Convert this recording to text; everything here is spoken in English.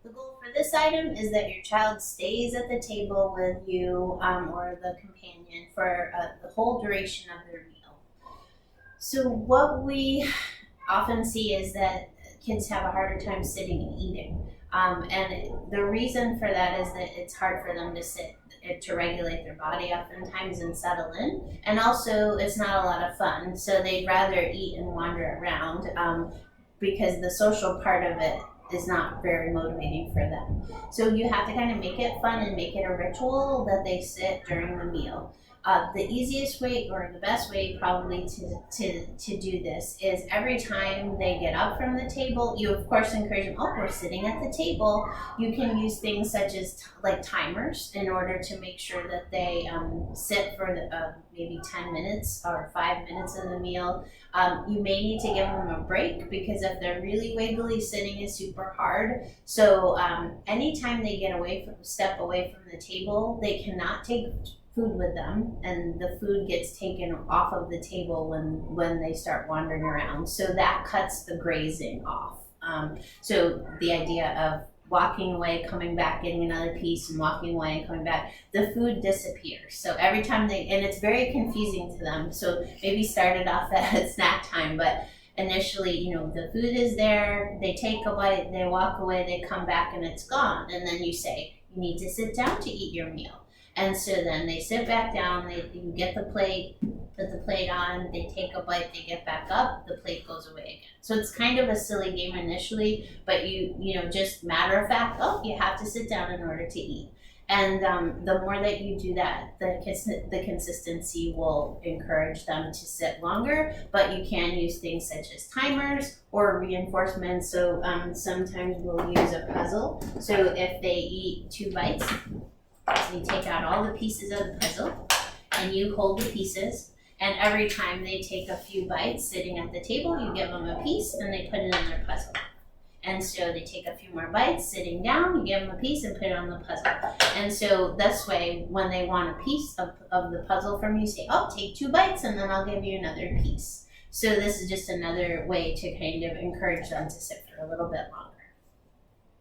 The goal for this item is that your child stays at the table with you or the companion for the whole duration of their meal. So, what we often see is that kids have a harder time sitting and eating. And the reason for that is that it's hard for them to sit to regulate their body oftentimes and settle in. And also, it's not a lot of fun. So they'd rather eat and wander around because the social part of it is not very motivating for them. So you have to kind of make it fun and make it a ritual that they sit during the meal. The easiest way or the best way probably to do this is every time they get up from the table, you of course encourage them, oh, we're sitting at the table. You can use things such as like timers in order to make sure that they sit for maybe 10 minutes or 5 minutes of the meal. You may need to give them a break because if they're really wiggly, sitting is super hard. So anytime they step away from the table, they cannot take food with them, and the food gets taken off of the table when they start wandering around. So that cuts the grazing off. So the idea of walking away, coming back, getting another piece, and walking away and coming back, the food disappears. So every time and it's very confusing to them. So maybe started off at snack time, but initially, the food is there, they take a bite, they walk away, they come back, and it's gone. And then you say, you need to sit down to eat your meal. And so then they sit back down, you get the plate, put the plate on, they take a bite, they get back up, the plate goes away again. So it's kind of a silly game initially, but just matter of fact, oh, you have to sit down in order to eat. And the more that you do that, the consistency will encourage them to sit longer, but you can use things such as timers or reinforcements. So sometimes we'll use a puzzle. So if they eat 2 bites, so you take out all the pieces of the puzzle and you hold the pieces, and every time they take a few bites sitting at the table, you give them a piece and they put it in their puzzle. And so they take a few more bites sitting down, you give them a piece and put it on the puzzle. And so this way, when they want a piece of the puzzle from you, say, oh, take 2 bites and then I'll give you another piece. So this is just another way to kind of encourage them to sit for a little bit longer.